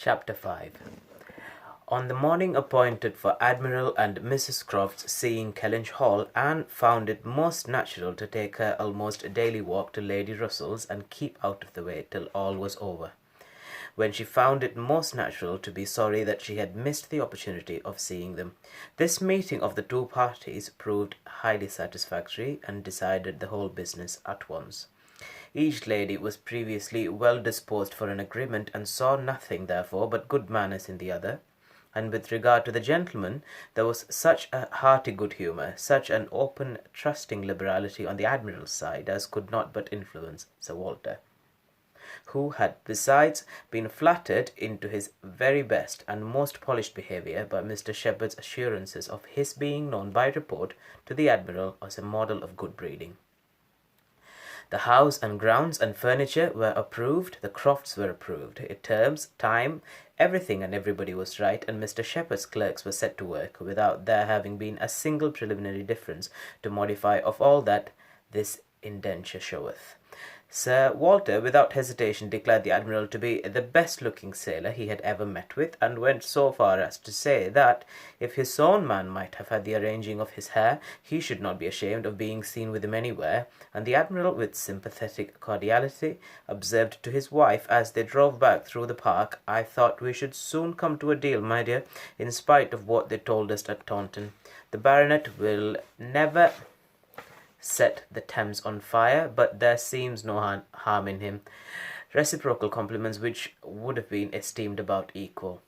Chapter 5. On the morning appointed for Admiral and Mrs. Croft's seeing Kellynch Hall, Anne found it most natural to take her almost daily walk to Lady Russell's and keep out of the way till all was over, when she found it most natural to be sorry that she had missed the opportunity of seeing them. This meeting of the two parties proved highly satisfactory and decided the whole business at once. Each lady was previously well disposed for an agreement, and saw nothing, therefore, but good manners in the other. And with regard to the gentleman, there was such a hearty good humour, such an open, trusting liberality on the Admiral's side, as could not but influence Sir Walter, who had besides been flattered into his very best and most polished behaviour by Mr. Shepherd's assurances of his being known by report to the Admiral as a model of good breeding. The house and grounds and furniture were approved, the Crofts were approved, terms, time, everything and everybody was right, and Mr. Shepherd's clerks were set to work, without there having been a single preliminary difference to modify of all that this indenture showeth. Sir Walter, without hesitation, declared the Admiral to be the best-looking sailor he had ever met with, and went so far as to say that, if his own man might have had the arranging of his hair, he should not be ashamed of being seen with him anywhere, and the Admiral, with sympathetic cordiality, observed to his wife as they drove back through the park, "I thought we should soon come to a deal, my dear, in spite of what they told us at Taunton. The Baronet will never set the Thames on fire, but there seems no harm in him." Reciprocal compliments which would have been esteemed about equal.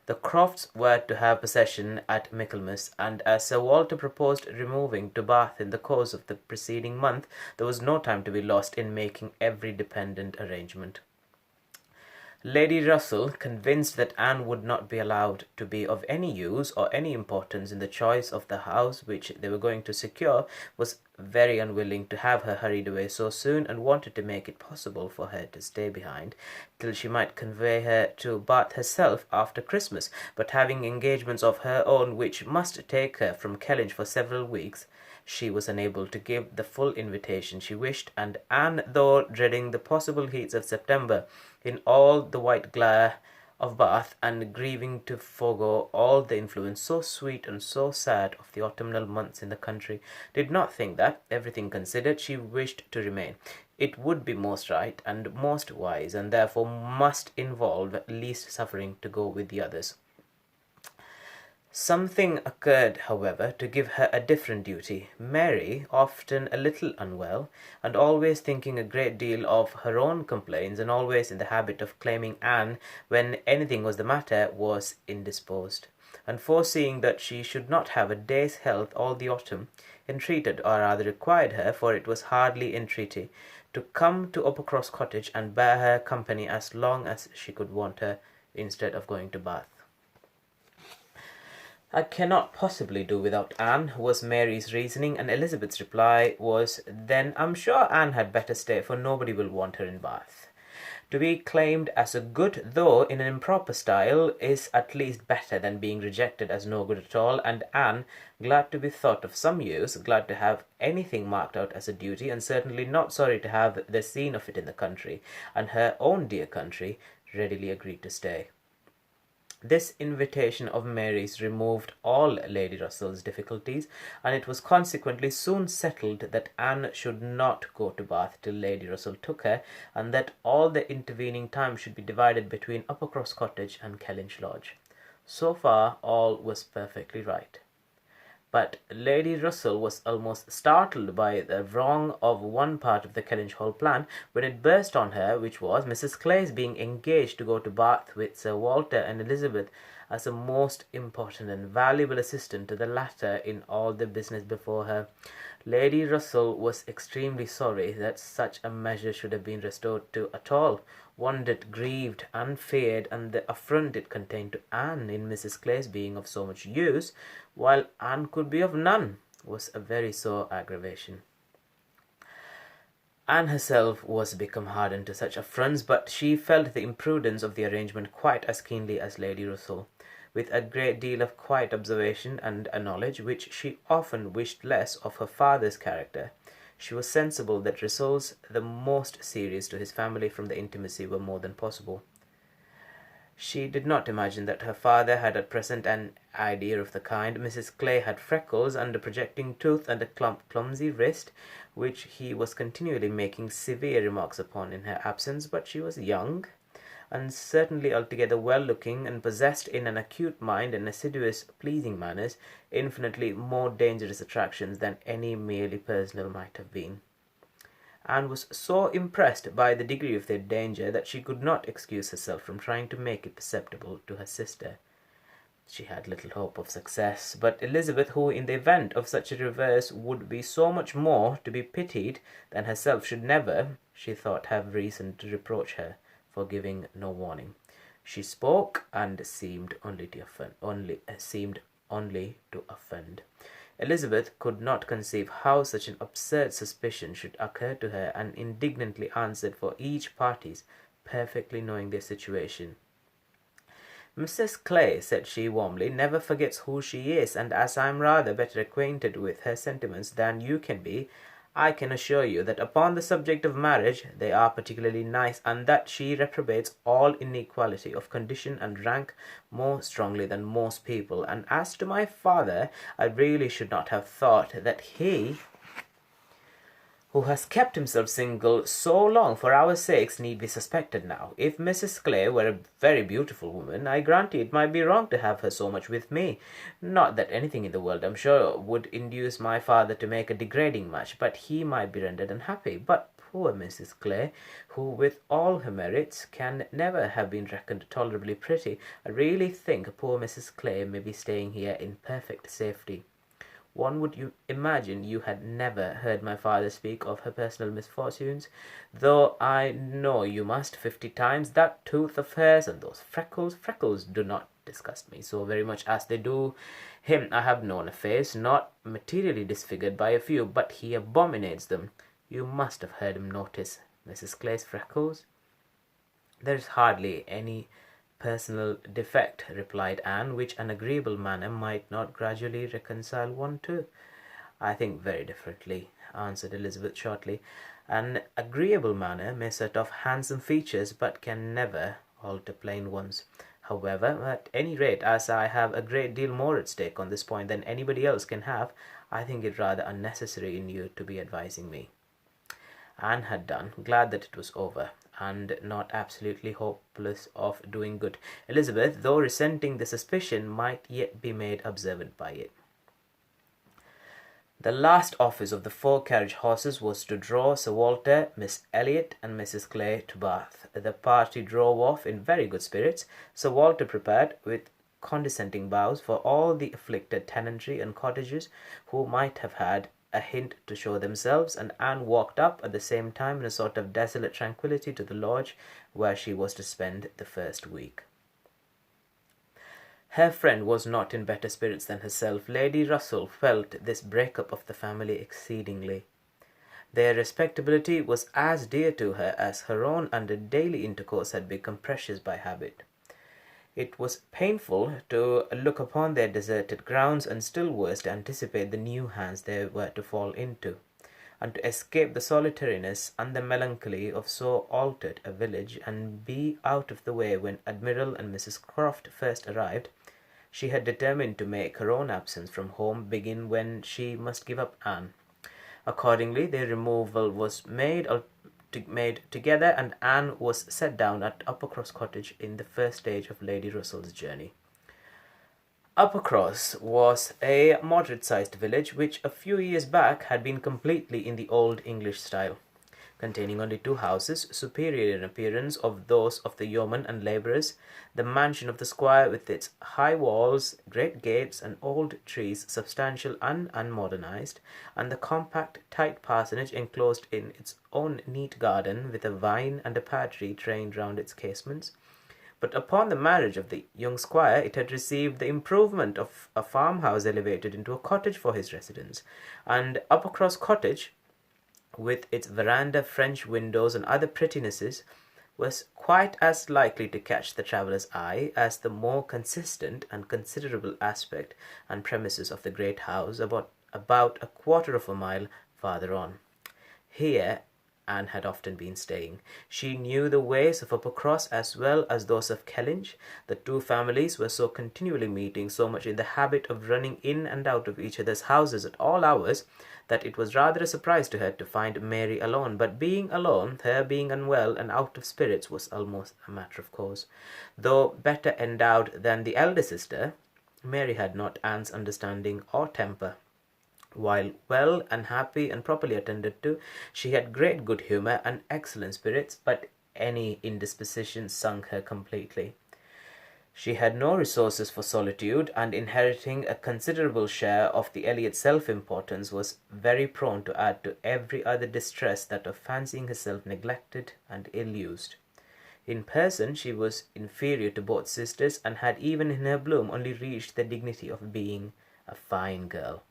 The Crofts were to have possession at Michaelmas, and as Sir Walter proposed removing to Bath in the course of the preceding month, there was no time to be lost in making every dependent arrangement. Lady Russell, convinced that Anne would not be allowed to be of any use or any importance in the choice of the house which they were going to secure, was very unwilling to have her hurried away so soon, and wanted to make it possible for her to stay behind till she might convey her to Bath herself after Christmas, but having engagements of her own which must take her from Kellynch for several weeks, she was unable to give the full invitation she wished, and Anne, though dreading the possible heats of September in all the white glare of Bath, and grieving to forego all the influence so sweet and so sad of the autumnal months in the country, did not think that, everything considered, she wished to remain. It would be most right and most wise, and therefore must involve least suffering to go with the others. Something occurred, however, to give her a different duty. Mary, often a little unwell, and always thinking a great deal of her own complaints, and always in the habit of claiming Anne when anything was the matter, was indisposed, and foreseeing that she should not have a day's health all the autumn, entreated, or rather required her, for it was hardly entreaty, to come to Uppercross Cottage and bear her company as long as she could want her, instead of going to Bath. "I cannot possibly do without Anne," was Mary's reasoning, and Elizabeth's reply was, "Then I'm sure Anne had better stay, for nobody will want her in Bath." To be claimed as a good, though in an improper style, is at least better than being rejected as no good at all, and Anne, glad to be thought of some use, glad to have anything marked out as a duty, and certainly not sorry to have the scene of it in the country, and her own dear country, readily agreed to stay. This invitation of Mary's removed all Lady Russell's difficulties, and it was consequently soon settled that Anne should not go to Bath till Lady Russell took her, and that all the intervening time should be divided between Uppercross Cottage and Kellynch Lodge. So far all was perfectly right. But Lady Russell was almost startled by the wrong of one part of the Kellynch Hall plan, when it burst on her, which was Mrs. Clay's being engaged to go to Bath with Sir Walter and Elizabeth as a most important and valuable assistant to the latter in all the business before her. Lady Russell was extremely sorry that such a measure should have been restored to at all, wondered, grieved, and feared, and the affront it contained to Anne in Mrs. Clay's being of so much use, while Anne could be of none, was a very sore aggravation. Anne herself was become hardened to such affronts, but she felt the imprudence of the arrangement quite as keenly as Lady Russell. With a great deal of quiet observation and a knowledge which she often wished less of her father's character, she was sensible that results the most serious to his family from the intimacy were more than possible. She did not imagine that her father had at present an idea of the kind. Mrs. Clay had freckles and a projecting tooth and a clumsy wrist, which he was continually making severe remarks upon in her absence, but she was young, and certainly altogether well-looking, and possessed in an acute mind and assiduous, pleasing manners, infinitely more dangerous attractions than any merely personal might have been. Anne was so impressed by the degree of their danger that she could not excuse herself from trying to make it perceptible to her sister. She had little hope of success, but Elizabeth, who in the event of such a reverse would be so much more to be pitied than herself, should never, she thought, have reason to reproach her for giving no warning. She spoke and seemed only to offend. Elizabeth could not conceive how such an absurd suspicion should occur to her, and indignantly answered for each parties, perfectly knowing their situation. "Mrs. Clay," said she warmly, "never forgets who she is, and as I am rather better acquainted with her sentiments than you can be, I can assure you that upon the subject of marriage they are particularly nice, and that she reprobates all inequality of condition and rank more strongly than most people. And as to my father, I really should not have thought that he, who has kept himself single so long for our sakes, need be suspected now. If Mrs. Clay were a very beautiful woman, I grant you it might be wrong to have her so much with me. Not that anything in the world, I'm sure, would induce my father to make a degrading match, but he might be rendered unhappy. But poor Mrs. Clay, who with all her merits can never have been reckoned tolerably pretty, I really think poor Mrs. Clay may be staying here in perfect safety. One would imagine you had never heard my father speak of her personal misfortunes, though I know you must 50 times. That tooth of hers and those freckles do not disgust me so very much as they do him. I have known a face not materially disfigured by a few, but he abominates them. You must have heard him notice Mrs. Clay's freckles." "There is hardly any personal defect," replied Anne, "which an agreeable manner might not gradually reconcile one to." "I think very differently," answered Elizabeth shortly. "An agreeable manner may set off handsome features, but can never alter plain ones. However, at any rate, as I have a great deal more at stake on this point than anybody else can have, I think it rather unnecessary in you to be advising me." Anne had done, glad that it was over, and not absolutely hopeless of doing good. Elizabeth, though resenting the suspicion, might yet be made observant by it. The last office of the 4 carriage horses was to draw Sir Walter, Miss Elliot, and Mrs. Clay to Bath. The party drove off in very good spirits. Sir Walter prepared, with condescending bows, for all the afflicted tenantry and cottagers who might have had a hint to show themselves, and Anne walked up at the same time in a sort of desolate tranquillity to the lodge where she was to spend the first week. Her friend was not in better spirits than herself. Lady Russell felt this break-up of the family exceedingly. Their respectability was as dear to her as her own, and a daily intercourse had become precious by habit. It was painful to look upon their deserted grounds, and still worse to anticipate the new hands they were to fall into, and to escape the solitariness and the melancholy of so altered a village, and be out of the way when Admiral and Mrs. Croft first arrived. She had determined to make her own absence from home begin when she must give up Anne. Accordingly, their removal was made together, and Anne was set down at Uppercross Cottage in the first stage of Lady Russell's journey. Uppercross was a moderate-sized village which a few years back had been completely in the old English style, containing only 2 houses, superior in appearance of those of the yeomen and labourers, the mansion of the squire with its high walls, great gates, and old trees, substantial and unmodernized, and the compact, tight parsonage enclosed in its own neat garden, with a vine and a pear tree trained round its casements. But upon the marriage of the young squire, it had received the improvement of a farmhouse elevated into a cottage for his residence, and Uppercross Cottage, with its veranda, French windows, and other prettinesses, was quite as likely to catch the traveller's eye as the more consistent and considerable aspect and premises of the great house about a quarter of a mile farther on. Here Anne had often been staying. She knew the ways of Upper Cross as well as those of Kellynch. The two families were so continually meeting, so much in the habit of running in and out of each other's houses at all hours, that it was rather a surprise to her to find Mary alone. But being alone, her being unwell and out of spirits, was almost a matter of course. Though better endowed than the elder sister, Mary had not Anne's understanding or temper. While well and happy and properly attended to, she had great good humour and excellent spirits, but any indisposition sunk her completely. She had no resources for solitude, and inheriting a considerable share of the Elliot self-importance, was very prone to add to every other distress that of fancying herself neglected and ill-used. In person she was inferior to both sisters, and had even in her bloom only reached the dignity of being a fine girl.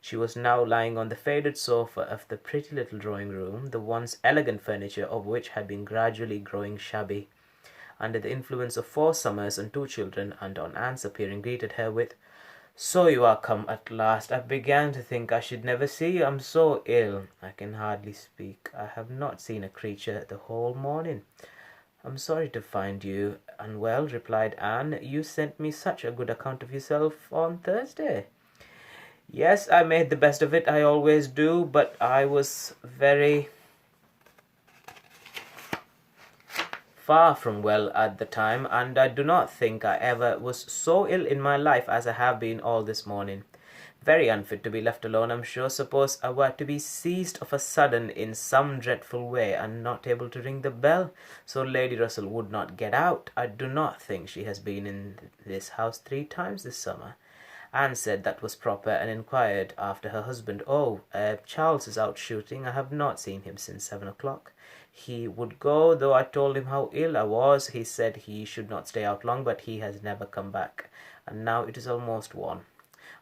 She was now lying on the faded sofa of the pretty little drawing-room, the once elegant furniture of which had been gradually growing shabby, under the influence of 4 summers and 2 children, and on Anne's appearing greeted her with, "So you are come at last. I began to think I should never see you. I'm so ill. I can hardly speak. I have not seen a creature the whole morning." "I'm sorry to find you unwell," replied Anne. "You sent me such a good account of yourself on Thursday." "Yes, I made the best of it. I always do, but I was very far from well at the time, and I do not think I ever was so ill in my life as I have been all this morning. Very unfit to be left alone, I'm sure. Suppose I were to be seized of a sudden in some dreadful way, and not able to ring the bell, so Lady Russell would not get out. I do not think she has been in this house 3 times this summer." Anne said that was proper, and inquired after her husband. "Oh, Charles is out shooting. I have not seen him since 7 o'clock. He would go, though I told him how ill I was. He said he should not stay out long, but he has never come back, and now it is almost 1.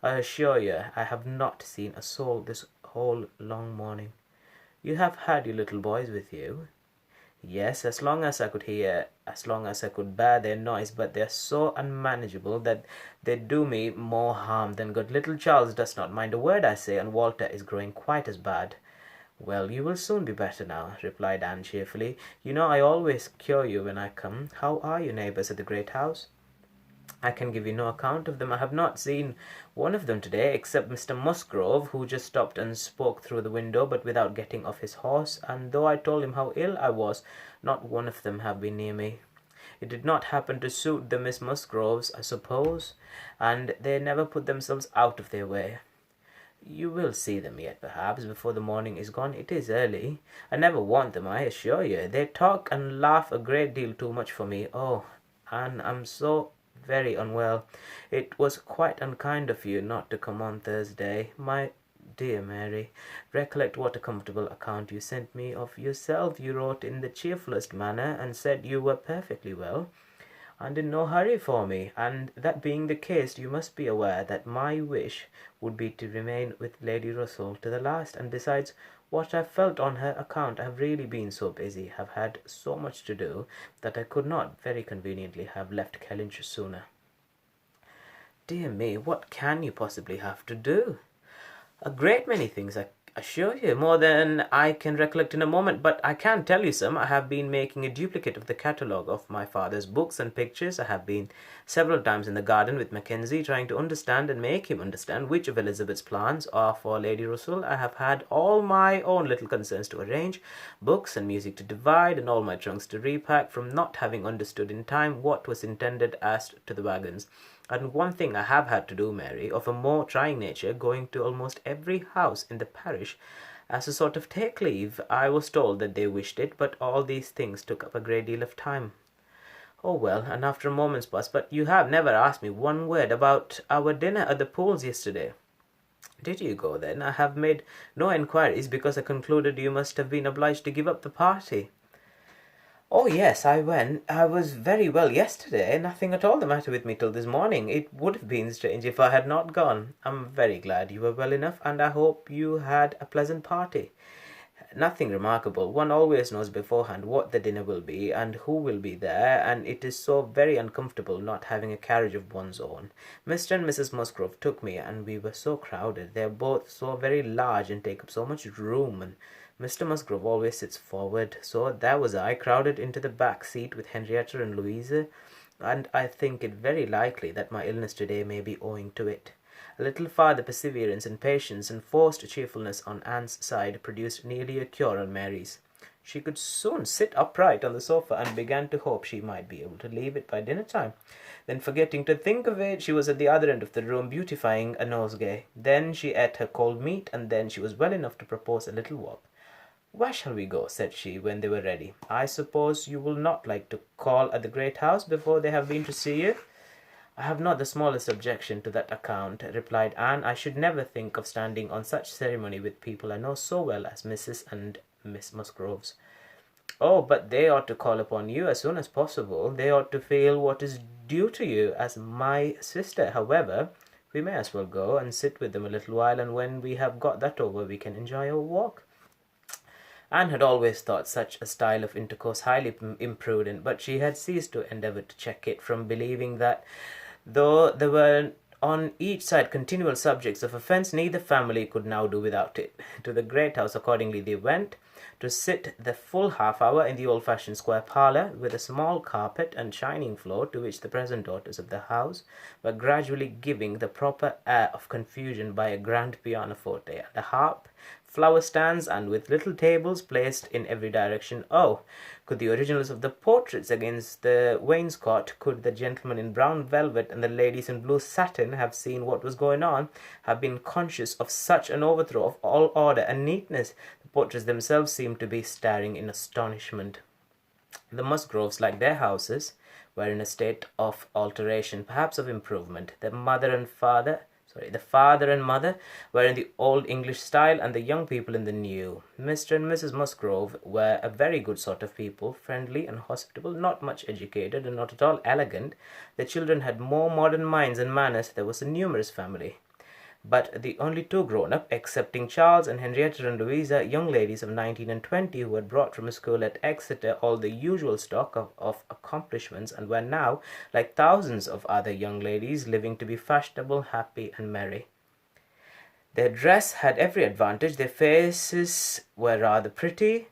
I assure you I have not seen a soul this whole long morning." "You have had your little boys with you?" "Yes, as long as I could bear their noise, but they are so unmanageable that they do me more harm than good. Little Charles does not mind a word I say, and Walter is growing quite as bad." "Well, you will soon be better now," replied Anne cheerfully. "You know I always cure you when I come. How are your neighbours at the great house?" "I can give you no account of them. I have not seen one of them today, except Mr. Musgrove, who just stopped and spoke through the window, but without getting off his horse, and though I told him how ill I was, not one of them have been near me. It did not happen to suit the Miss Musgroves, I suppose, and they never put themselves out of their way. You will see them yet, perhaps, before the morning is gone. It is early. I never want them, I assure you. They talk and laugh a great deal too much for me. Oh, Anne, I'm so very unwell. It was quite unkind of you not to come on Thursday. My dear Mary, recollect what a comfortable account you sent me of yourself. You wrote in the cheerfulest manner, and said you were perfectly well, and in no hurry for me, and that being the case, you must be aware that my wish would be to remain with Lady Russell to the last, and besides what I felt on her account, I have really been so busy, have had so much to do, that I could not very conveniently have left Kellynch sooner." "Dear me, what can you possibly have to do?" "A great many things, I assure you, more than I can recollect in a moment, but I can tell you some. I have been making a duplicate of the catalogue of my father's books and pictures. I have been several times in the garden with Mackenzie, trying to understand and make him understand which of Elizabeth's plans are for Lady Russell. I have had all my own little concerns to arrange, books and music to divide, and all my trunks to repack, from not having understood in time what was intended as to the waggons. And one thing I have had to do, Mary, of a more trying nature, going to almost every house in the parish as a sort of take leave. I was told that they wished it, but all these things took up a great deal of time." "Oh, well," and after a moment's pause, "but you have never asked me one word about our dinner at the Pools yesterday." "Did you go then? I have made no inquiries, because I concluded you must have been obliged to give up the party." "Oh, yes, I went. I was very well yesterday. Nothing at all the matter with me till this morning. It would have been strange if I had not gone. I'm very glad you were well enough, and I hope you had a pleasant party." "Nothing remarkable. One always knows beforehand what the dinner will be, and who will be there, and it is so very uncomfortable not having a carriage of one's own. Mr. and Mrs. Musgrove took me, and we were so crowded. They are both so very large and take up so much room, and Mr. Musgrove always sits forward, so there was I, crowded into the back seat with Henrietta and Louisa, and I think it very likely that my illness today may be owing to it. A little farther perseverance and patience and forced cheerfulness on Anne's side produced nearly a cure on Mary's. She could soon sit upright on the sofa and began to hope she might be able to leave it by dinner time. Then, forgetting to think of it, she was at the other end of the room beautifying a nosegay. Then she ate her cold meat, and then she was well enough to propose a little walk. "Where shall we go?" said she, when they were ready. "I suppose you will not like to call at the great house before they have been to see you?" "I have not the smallest objection to that account," replied Anne. "I should never think of standing on such ceremony with people I know so well as Mrs. and Miss Musgroves." "Oh, but they ought to call upon you as soon as possible. They ought to feel what is due to you as my sister. However, we may as well go and sit with them a little while, and when we have got that over we can enjoy our walk." Anne had always thought such a style of intercourse highly imprudent, but she had ceased to endeavour to check it, from believing that, though there were on each side continual subjects of offence, neither family could now do without it. To the great house accordingly they went, to sit the full half-hour in the old-fashioned square parlour, with a small carpet and shining floor, to which the present daughters of the house were gradually giving the proper air of confusion by a grand pianoforte and a harp, flower stands, and with little tables placed in every direction. Oh, could the originals of the portraits against the wainscot, could the gentlemen in brown velvet and the ladies in blue satin have seen what was going on, have been conscious of such an overthrow of all order and neatness, the portraits themselves seemed to be staring in astonishment. The Musgroves, like their houses, were in a state of alteration, perhaps of improvement. The father and mother were in the old English style, and the young people in the new. Mr. and Mrs. Musgrove were a very good sort of people, friendly and hospitable, not much educated, and not at all elegant. The children had more modern minds and manners. There was a numerous family, but the only two grown-up, excepting Charles and Henrietta and Louisa, young ladies of 19 and 20, who had brought from school at Exeter all the usual stock of accomplishments, and were now, like thousands of other young ladies, living to be fashionable, happy, and merry. Their dress had every advantage. Their faces were rather pretty,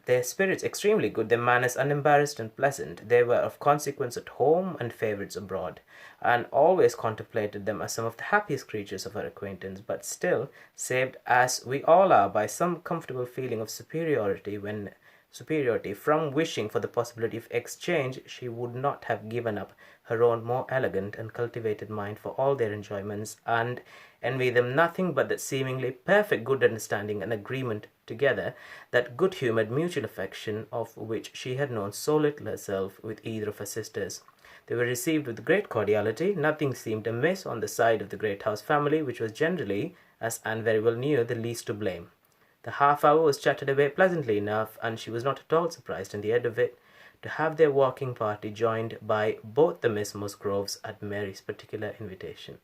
their spirits extremely good, their manners unembarrassed and pleasant. They were of consequence at home and favourites abroad. Anne always contemplated them as some of the happiest creatures of her acquaintance, but still, saved as we all are by some comfortable feeling of superiority, from wishing for the possibility of exchange, she would not have given up her own more elegant and cultivated mind for all their enjoyments, and envy them nothing but that seemingly perfect good understanding and agreement together, that good-humoured mutual affection of which she had known so little herself with either of her sisters. They were received with great cordiality. Nothing seemed amiss on the side of the great house family, which was generally, as Anne very well knew, the least to blame. The half-hour was chatted away pleasantly enough, and she was not at all surprised in the end of it to have their walking party joined by both the Miss Musgroves at Mary's particular invitation.